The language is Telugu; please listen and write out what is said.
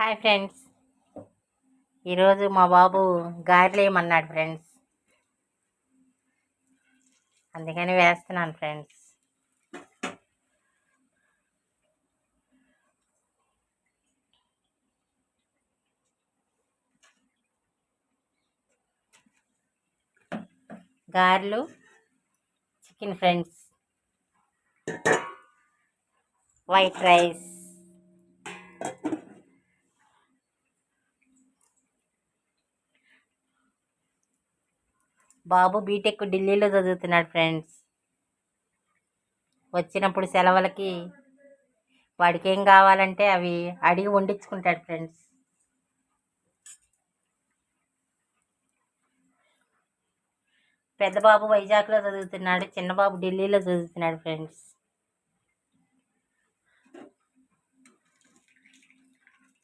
Hi friends. ఈరోజు మా బాబు గారెలు వేయమన్నాడు ఫ్రెండ్స్. అందుకని వేస్తున్నాను ఫ్రెండ్స్. గారెలు, చికెన్ ఫ్రెండ్స్, వైట్ రైస్, బాబు బీటెక్ ఢిల్లీలో చదువుతున్నాడు ఫ్రెండ్స్. వచ్చినప్పుడు సెలవులకి వాడికి ఏం కావాలంటే అవి అడిగి వండించుకుంటాడు ఫ్రెండ్స్. పెద్ద బాబు వైజాగ్లో చదువుతున్నాడు, చిన్న బాబు ఢిల్లీలో చదువుతున్నాడు ఫ్రెండ్స్.